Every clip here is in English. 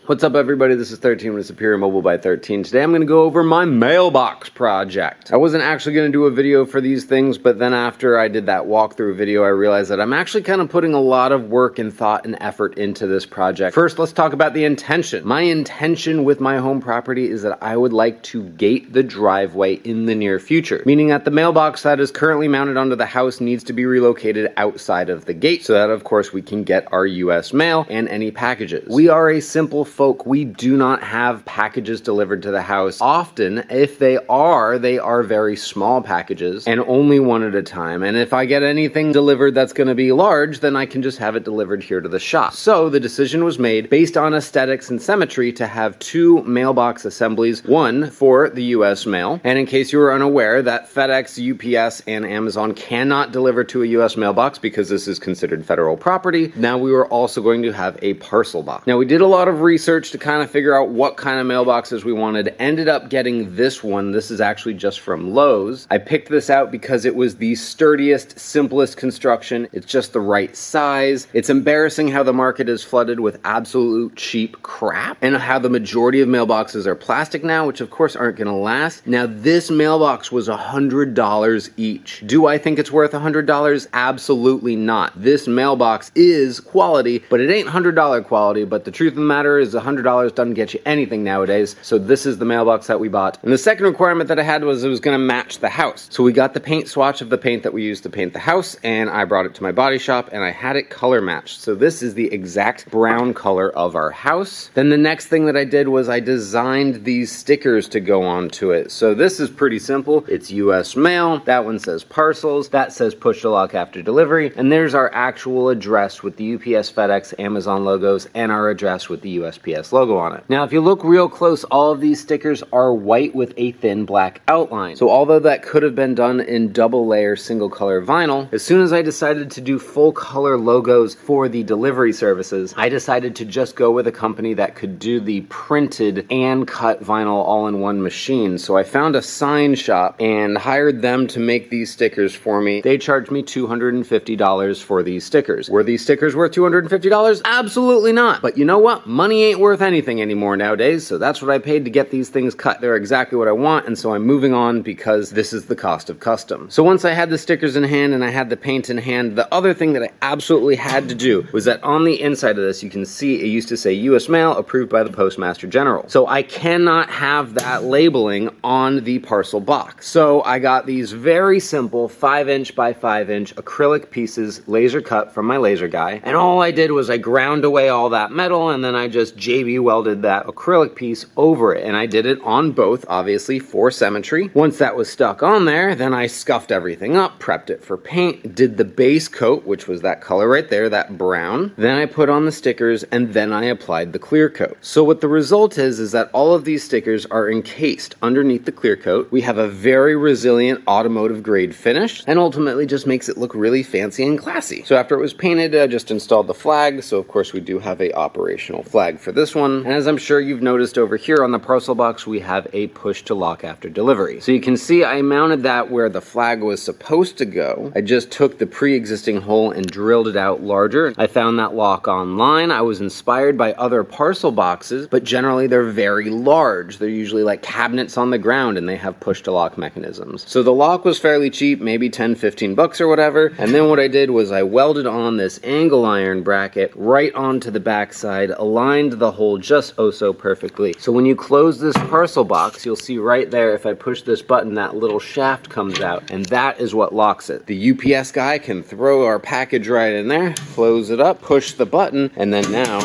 What's up everybody, this is 13 with Superior Mobile by 13. Today I'm going to go over my mailbox project. I wasn't actually going to do a video for these things, but then after I did that walkthrough video I realized that I'm actually kind of putting a lot of work and thought and effort into this project. First, let's talk about the intention. My intention with my home property is that I would like to gate the driveway in the near future, meaning that the mailbox that is currently mounted onto the house needs to be relocated outside of the gate so that of course we can get our US mail and any packages. We are a simple folk, we do not have packages delivered to the house. Often, if they are very small packages and only one at a time. And if I get anything delivered that's going to be large, then I can just have it delivered here to the shop. So the decision was made based on aesthetics and symmetry to have two mailbox assemblies, one for the US mail. And in case you were unaware, that FedEx, UPS, and Amazon cannot deliver to a US mailbox because this is considered federal property. Now we were also going to have a parcel box. Now we did a lot of research to kind of figure out what kind of mailboxes we wanted. Ended up getting this one. This is actually just from Lowe's. I picked this out because it was the sturdiest, simplest construction. It's just the right size. It's embarrassing how the market is flooded with absolute cheap crap and how the majority of mailboxes are plastic now, which of course aren't gonna last. Now this mailbox was $100 each. Do I think it's worth $100? Absolutely not. This mailbox is quality, but it ain't $100 quality. But the truth of the matter is $100 doesn't get you anything nowadays. So this is the mailbox that we bought. And the second requirement that I had was it was gonna match the house. So we got the paint swatch of the paint that we used to paint the house, and I brought it to my body shop and I had it color matched. So this is the exact brown color of our house. Then the next thing that I did was I designed these stickers to go onto it. So this is pretty simple. It's US mail. That one says parcels. That says push to lock after delivery. And there's our actual address with the UPS, FedEx, Amazon logos, and our address with the USPS logo on it. Now, if you look real close, all of these stickers are white with a thin black outline. So although that could have been done in double layer single color vinyl, as soon as I decided to do full color logos for the delivery services, I decided to just go with a company that could do the printed and cut vinyl all in one machine. So I found a sign shop and hired them to make these stickers for me. They charged me $250 for these stickers. Were these stickers worth $250? Absolutely not. But you know what? Money ain't worth anything anymore nowadays, so that's what I paid to get these things cut. They're exactly what I want, and so I'm moving on because this is the cost of custom. So once I had the stickers in hand and I had the paint in hand, the other thing that I absolutely had to do was that on the inside of this, you can see it used to say US Mail approved by the Postmaster General. So I cannot have that labeling on the parcel box. So I got these very simple 5" by 5" acrylic pieces laser cut from my laser guy, and all I did was I ground away all that metal and then I just JB welded that acrylic piece over it, and I did it on both, obviously for symmetry. Once that was stuck on there, then I scuffed everything up, prepped it for paint, did the base coat, which was that color right there, that brown. Then I put on the stickers and then I applied the clear coat. So what the result is that all of these stickers are encased underneath the clear coat. We have a very resilient automotive grade finish and ultimately just makes it look really fancy and classy. So after it was painted, I just installed the flag. So of course we do have a operational flag for this one. And as I'm sure you've noticed over here on the parcel box, we have a push to lock after delivery. So you can see I mounted that where the flag was supposed to go. I just took the pre-existing hole and drilled it out larger. I found that lock online. I was inspired by other parcel boxes, but generally they're very large. They're usually like cabinets on the ground and they have push to lock mechanisms. So the lock was fairly cheap, maybe 10-15 bucks or whatever. And then what I did was I welded on this angle iron bracket right onto the back side, aligned the hole just oh so perfectly. So when you close this parcel box, you'll see right there, if I push this button, that little shaft comes out, and that is what locks it. The UPS guy can throw our package right in there, close it up, push the button, and then now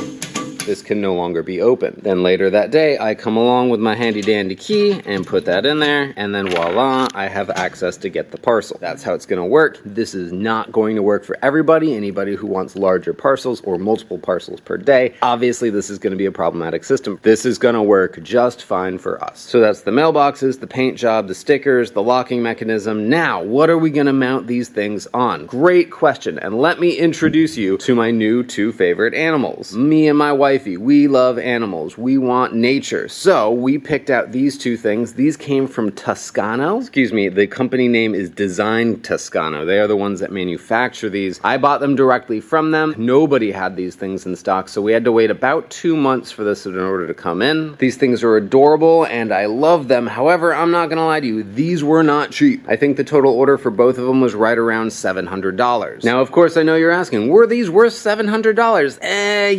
this can no longer be opened. Then later that day, I come along with my handy dandy key and put that in there, and then voila, I have access to get the parcel. That's how it's gonna work. This is not going to work for everybody. Anybody who wants larger parcels or multiple parcels per day, obviously this is gonna be a problematic system. This is gonna work just fine for us. So that's the mailboxes, the paint job, the stickers, the locking mechanism. Now, what are we gonna mount these things on? Great question, and let me introduce you to my new two favorite animals. Me and my wife wifey. We love animals. We want nature. So we picked out these two things. These came from Toscano. Excuse me, the company name is Design Toscano. They are the ones that manufacture these. I bought them directly from them. Nobody had these things in stock, so we had to wait about 2 months for this in order to come in. These things are adorable and I love them. However, I'm not gonna lie to you, these were not cheap. I think the total order for both of them was right around $700. Now, of course, I know you're asking, were these worth $700?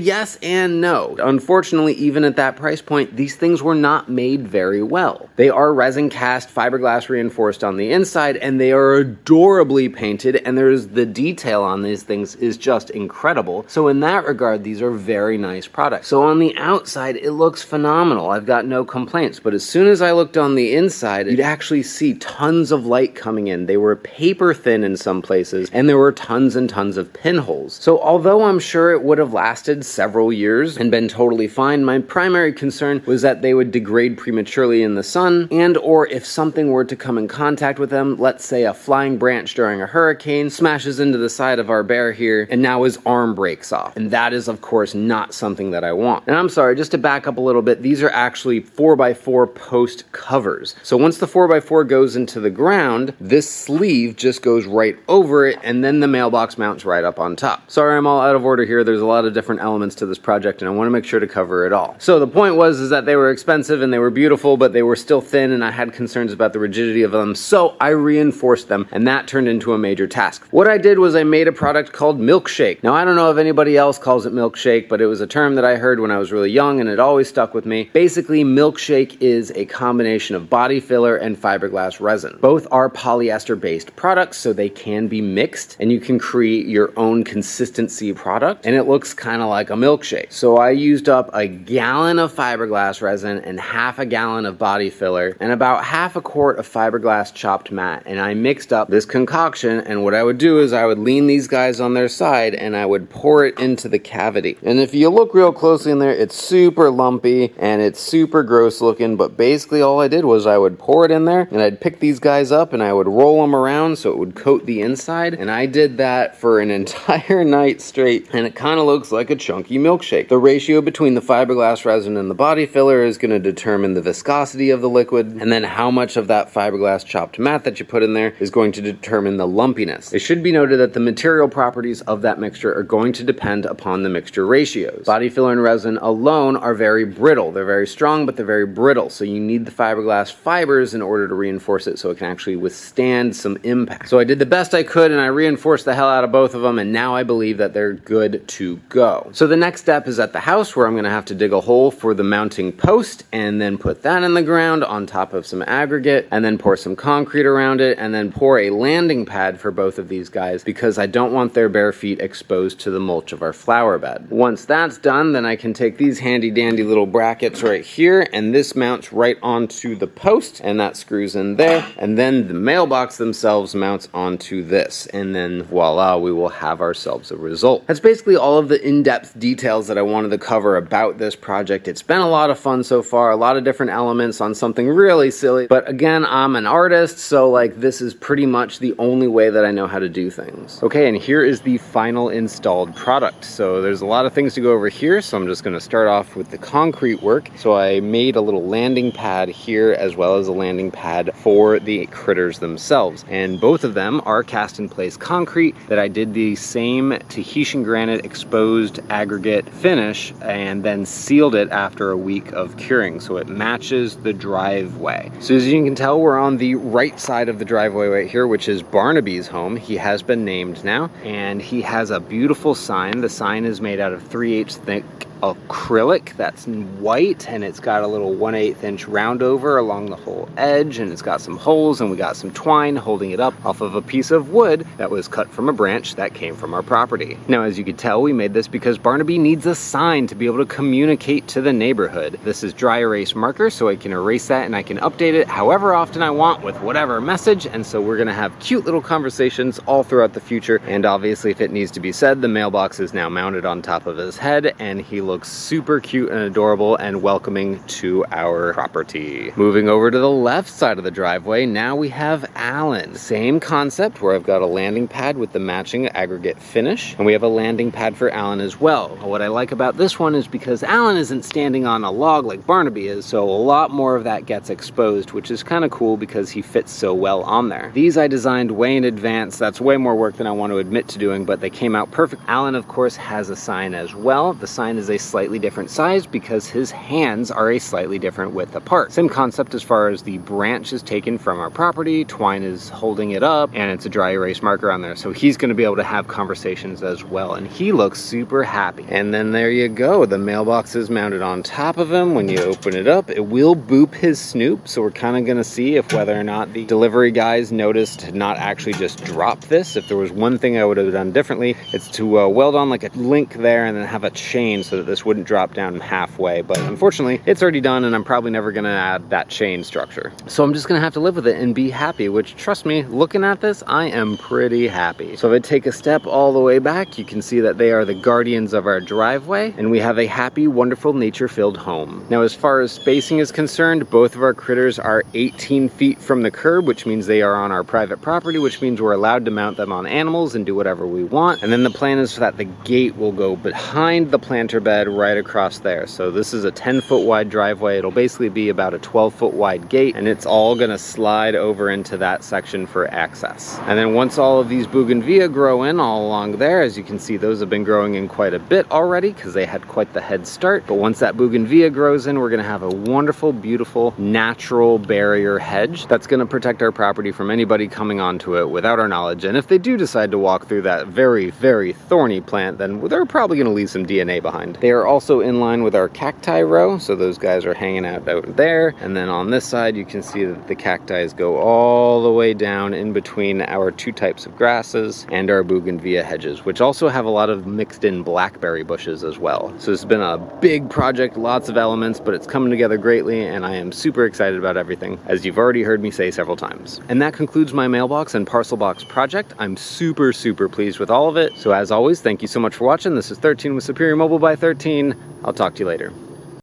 Yes and no. Unfortunately, even at that price point, these things were not made very well. They are resin cast, fiberglass reinforced on the inside, and they are adorably painted, and there's the detail on these things is just incredible. So in that regard, these are very nice products. So on the outside, it looks phenomenal. I've got no complaints, but as soon as I looked on the inside, you'd actually see tons of light coming in. They were paper thin in some places, and there were tons and tons of pinholes. So although I'm sure it would have lasted several years and been totally fine, my primary concern was that they would degrade prematurely in the sun, and or if something were to come in contact with them, let's say a flying branch during a hurricane smashes into the side of our bear here, and now his arm breaks off. And that is, of course, not something that I want. And I'm sorry, just to back up a little bit, these are actually 4x4 post covers. So once the 4x4 goes into the ground, this sleeve just goes right over it, and then the mailbox mounts right up on top. Sorry, I'm all out of order here. There's a lot of different elements to this project, and I want to make sure to cover it all. So the point was that they were expensive and they were beautiful, but they were still thin, and I had concerns about the rigidity of them, so I reinforced them, and that turned into a major task. What I did was I made a product called Milkshake. Now, I don't know if anybody else calls it Milkshake, but it was a term that I heard when I was really young, and it always stuck with me. Basically, Milkshake is a combination of body filler and fiberglass resin. Both are polyester-based products, so they can be mixed, and you can create your own consistency product, and it looks kind of like a milkshake. So I used up a gallon of fiberglass resin and half a gallon of body filler and about half a quart of fiberglass chopped matte, and I mixed up this concoction, and what I would do is I would lean these guys on their side and I would pour it into the cavity. And if you look real closely in there, it's super lumpy and it's super gross looking, but basically all I did was I would pour it in there and I'd pick these guys up and I would roll them around so it would coat the inside, and I did that for an entire night straight, and it kind of looks like a chunky milkshake. The ratio between the fiberglass resin and the body filler is going to determine the viscosity of the liquid, and then how much of that fiberglass chopped matte that you put in there is going to determine the lumpiness. It should be noted that the material properties of that mixture are going to depend upon the mixture ratios. Body filler and resin alone are very brittle. They're very strong, but they're very brittle, so you need the fiberglass fibers in order to reinforce it so it can actually withstand some impact. So I did the best I could, and I reinforced the hell out of both of them, and now I believe that they're good to go. So the next step is at the house, where I'm going to have to dig a hole for the mounting post and then put that in the ground on top of some aggregate, and then pour some concrete around it, and then pour a landing pad for both of these guys because I don't want their bare feet exposed to the mulch of our flower bed. Once that's done, then I can take these handy dandy little brackets right here, and this mounts right onto the post, and that screws in there, and then the mailbox themselves mounts onto this, and then voila, we will have ourselves a result. That's basically all of the in-depth details that I wanted to cover about this project. It's been a lot of fun so far, a lot of different elements on something really silly, but again, I'm an artist, so like this is pretty much the only way that I know how to do things. Okay, and here is the final installed product. So there's a lot of things to go over here, so I'm just going to start off with the concrete work. So I made a little landing pad here as well as a landing pad for the critters themselves, and both of them are cast in place concrete that I did the same Tahitian granite exposed aggregate finish and then sealed it after a week of curing so it matches the driveway. So as you can tell, we're on the right side of the driveway right here, which is Barnaby's home. He has been named now, and he has a beautiful sign. The sign is made out of 3/8 thick acrylic that's white, and it's got a little 1/8 inch round over along the whole edge, and it's got some holes, and we got some twine holding it up off of a piece of wood that was cut from a branch that came from our property. Now, as you can tell, we made this because Barnaby needs a sign to be able to communicate to the neighborhood. This is dry erase marker, so I can erase that and I can update it however often I want with whatever message, and so we're gonna have cute little conversations all throughout the future. And obviously, if it needs to be said, the mailbox is now mounted on top of his head, and he looks super cute and adorable and welcoming to our property. Moving over to the left side of the driveway, now we have Alan. Same concept where I've got a landing pad with the matching aggregate finish, and we have a landing pad for Alan as well. What I like about this one is because Alan isn't standing on a log like Barnaby is, so a lot more of that gets exposed, which is kind of cool because he fits so well on there. These I designed way in advance. That's way more work than I want to admit to doing, but they came out perfect. Alan, of course, has a sign as well. The sign is a slightly different size because his hands are a slightly different width apart. Same concept as far as the branch is taken from our property, twine is holding it up, and it's a dry erase marker on there, so he's going to be able to have conversations as well, and he looks super happy. And then there you go, the mailbox is mounted on top of him. When you open it up, it will boop his snoop, so we're kind of going to see if whether or not the delivery guys noticed to not actually just drop this. If there was one thing I would have done differently, it's to weld on like a link there and then have a chain so that this wouldn't drop down halfway, but unfortunately it's already done and I'm probably never going to add that chain structure. So I'm just going to have to live with it and be happy, which, trust me, looking at this, I am pretty happy. So if I take a step all the way back, you can see that they are the guardians of our driveway, and we have a happy, wonderful, nature-filled home. Now, as far as spacing is concerned, both of our critters are 18 feet from the curb, which means they are on our private property, which means we're allowed to mount them on animals and do whatever we want. And then the plan is that the gate will go behind the planter bed right across there. So this is a 10-foot wide driveway. It'll basically be about a 12-foot wide gate, and it's all gonna slide over into that section for access. And then once all of these bougainvillea grow in all along there, as you can see, those have been growing in quite a bit already because they had quite the head start. But once that bougainvillea grows in, we're gonna have a wonderful, beautiful, natural barrier hedge that's gonna protect our property from anybody coming onto it without our knowledge. And if they do decide to walk through that very, very thorny plant, then they're probably gonna leave some DNA behind. They are also in line with our cacti row, so those guys are hanging out there. And then on this side, you can see that the cacti go all the way down in between our two types of grasses and our bougainvillea hedges, which also have a lot of mixed in blackberry bushes as well. So it's been a big project, lots of elements, but it's coming together greatly, and I am super excited about everything, as you've already heard me say several times. And that concludes my mailbox and parcel box project. I'm super, super pleased with all of it. So as always, thank you so much for watching. This is 13 with Superior Mobile by 13. I'll talk to you later.